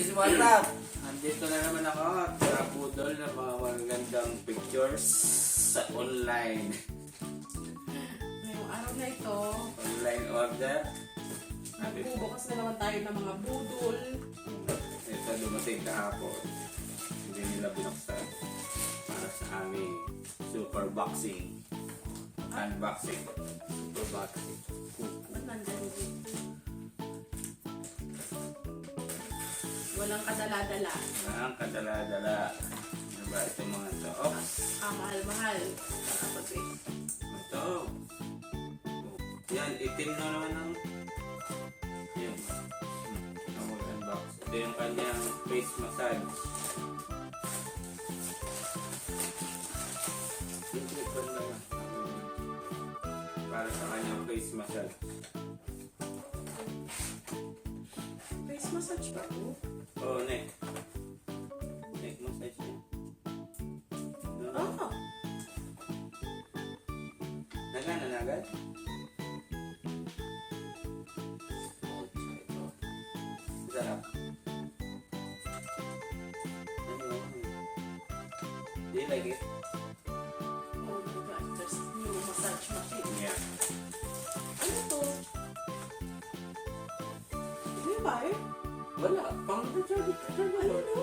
guys, what's up? Nandito na naman ako sa budol ng mga magagandang pictures sa online. Ngayong araw na ito, Online order. nagbubukas na naman tayo ng mga budol. Ito dumating kahapon. Hindi nila binuksan para sa aming super boxing. Unboxing. Super boxing. Ba't nandyan din? Walang kadala-dala. Ang kadala-dala. Ano ba itong mga ito? Oops! Mahal-mahal. Tapos eh. Ito. Yan, itim na naman ang yun. Ang mag-unbox. Ito yung kanyang face massage. Simple pa lang. Para sa kanyang face massage. Face massage ba po? Oh, neck. Neck massage niya. Oo. Nagana na agad? Sarap. Ano? Do you like it? Oh my God, there's new massage machine. Yeah. Ano to? Hindi ba eh? Wala. Pang-recharge. Ano to?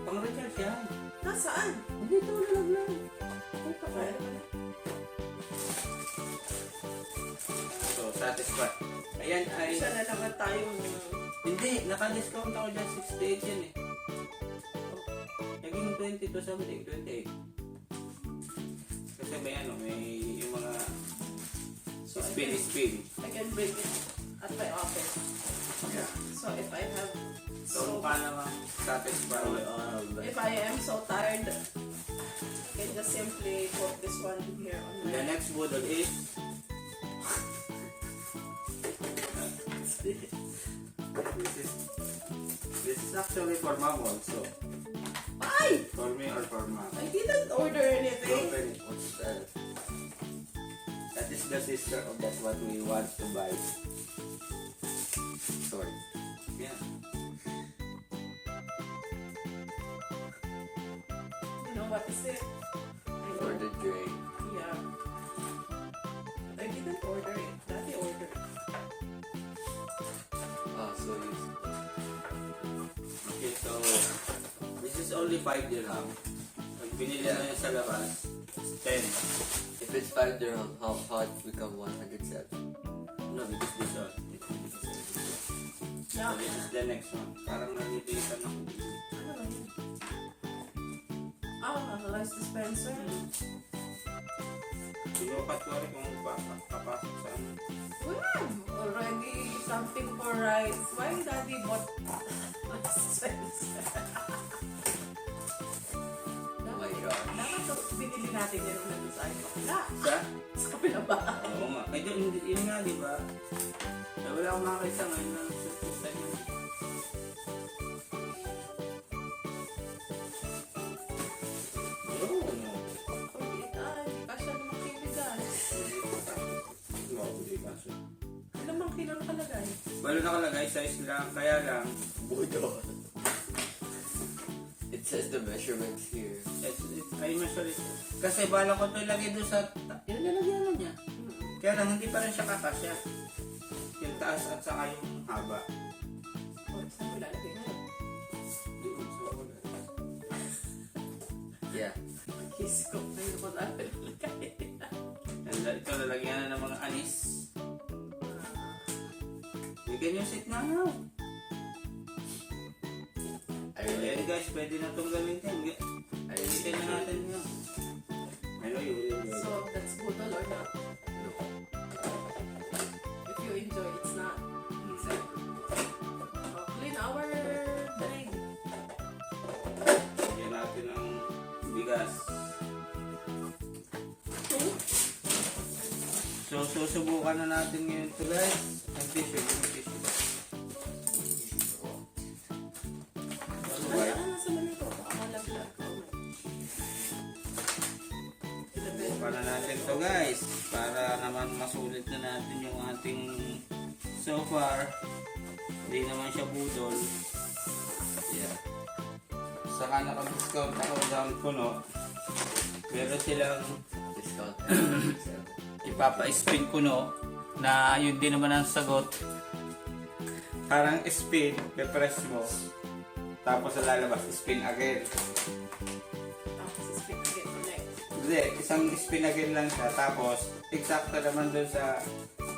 Pang-recharge yan. Nasaan? Hindi ito nalaglag. Ay, kakain naman. So, satisfied. Ayan ay... Isa na naman tayong... Hindi, naka-discount ako dyan. 68 yan eh. Naging 22 something, 28. Kasi may ano, may yung mga So, spin. I can bring it at my office. Yeah. So, if I have... So, mukha naman satisfied. If I am so tired, I can just simply put this one here on The my... next model is... This is actually for mom also. Ay! For me or for mom. I didn't order anything. Open it. What's that? That is the sister of that what we want to buy. Sorry. Yeah. You know what is it? I For know. the Dre. Yeah. But I didn't order it. Daddy ordered. Ah, so it's Okay, so this is only 5 dirham. Pag binili na yun sa labas, it's 10. if it's 5 dirham, how it become 107? No, because this one. So Yeah. this is the next one. Parang nalilitan ako. Ano ba yun? Ah, rice dispenser. Sinukat ko rin kung papasok sa ano. We have already something for rice. Why daddy bought rice dispenser? Oh my god. Dapat to, binili natin yan nung nandun sa akin. Wala. Sa? Sa kapila ba? Oo nga. Ay, yun nga, di ba? Eh, wala akong makakita ngayon na nagsusutan yun. Oo, no. Pagkita, hindi pa siya namang kiligan. Hindi pa siya. Ilang mang kilo nakalagay? Walo nakalagay, size lang, kaya lang. Budo. It says the measurements here. Ay, measure it. Kasi bala ko ito ilagay doon sa... Yung lalagyan niya. Kaya lang, hindi pa rin siya kakasya. Yung taas at saka yung haba. O, saan mo ilalagay mo? Doon sa wala. Yeah. Kiss ko. Ayun ko na ilalagay. Ito lalagyan na ng mga anis. Bigyan yung sit na now. I really, Ayan guys, pwede na itong gamitin. I really Gamitin na natin yun. I know you will. So, that's budol or not? no. If you enjoy, it's not. Clean our drain. Bigyan natin ng bigas. So, susubukan na natin ngayon ito guys. Ang tissue, yung tissue. Ano sa manito? Baka malaglag. Subukan na natin ito guys. Para naman masulit na natin yung ating so far. Hindi naman siya budol. saka naka-discount ako down puno. Meron silang Discount. ipapa-spin puno na yun din naman ang sagot. Parang spin, pe-press mo. Tapos sa lalabas, spin again. Tapos speak again ulit. Hindi, isang spin again lang siya. Tapos, eksakto naman dun sa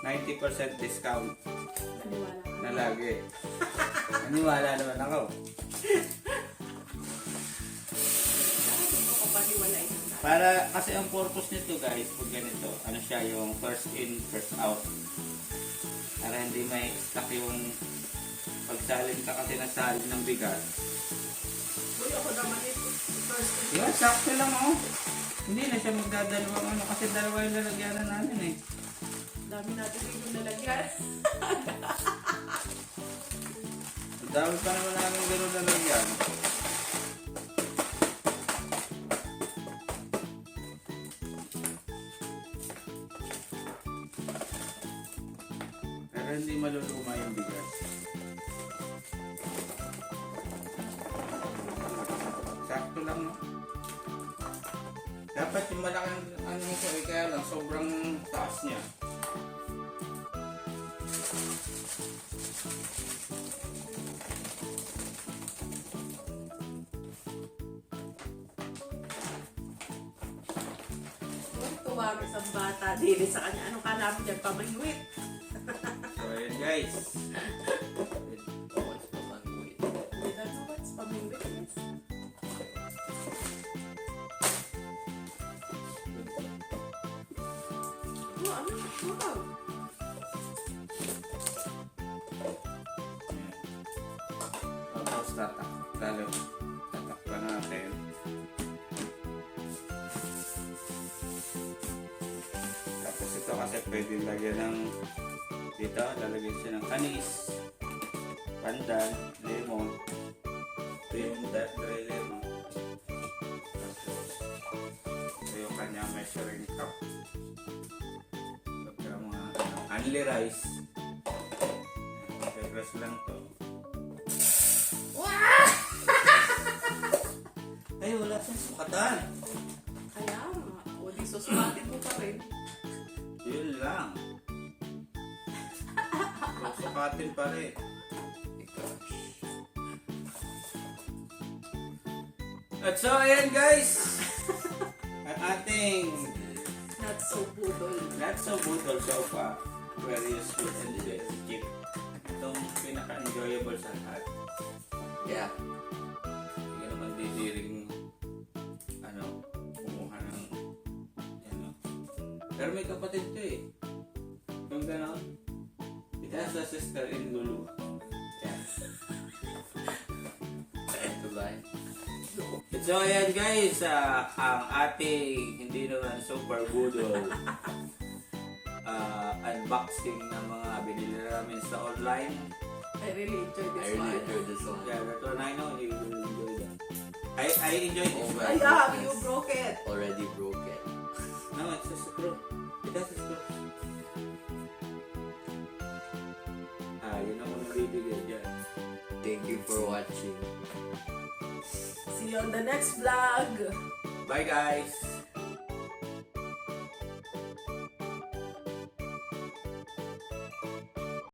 90% discount Naniwala ka. na lagi. Naniwala naman ako. Hindi ko kapaniwalain ng dati. Para, kasi ang purpose nito guys, pag ganito, ano siya yung first in, first out. Para hindi may stuck yung pagsalin ka kasi nasalin ng bigas. Uy, ako naman ito. First thing. Yun, sakto lang oh. Hindi na siya magdadalawang ano kasi dalawa yung lalagyanan namin eh. Dami natin yung nalagyan. Ang dami pa naman namin gano'n lalagyan. Pero hindi maluluma yung bigas. Sakto lang no? Dapat yung malaking ano nito eh, kaya lang sobrang taas niya. Uy, tuwag isang bata. Dili sa kanya. Anong kala mo dyan? Pamangwit. So ayun guys. What's pamangwit? Hindi na know what's pamangwit is. Oh, ano? Wow. Tapos tatakpan natin. Tapos ito kasi pwede lagyan ng dito, lalagyan siya ng anis, pandan, lemon. Ito yung dry lemon. Tapos ito yung kanya measuring cup. Pagka mga only rice. Press lang to. Ay, wala siyang sukatan. Kaya nga. O, di susukatin mo pa rin. Yun lang. Susukatin pa rin. At so, ayan guys. Ang ating Not so budol. not so budol sofa. Very useful and very cheap. Itong pinaka-enjoyable sa lahat. Yeah. Hindi naman didiring ano, kumuha ng ano. Pero may kapatid ko eh. Yung gano'n. It has a sister in Lulu. Yeah. Goodbye. So ayan guys, ang ating hindi naman super budol unboxing ng mga binili namin sa online. I really enjoyed I this really one. enjoyed this one. Yeah, that one I know you will enjoy that. I enjoyed this Oh one. my Ay, you broke it. Already broke it. No, it's a screw. It has a screw. Yun ang nabibigay dyan. Thank you for watching. See you on the next vlog. Bye guys!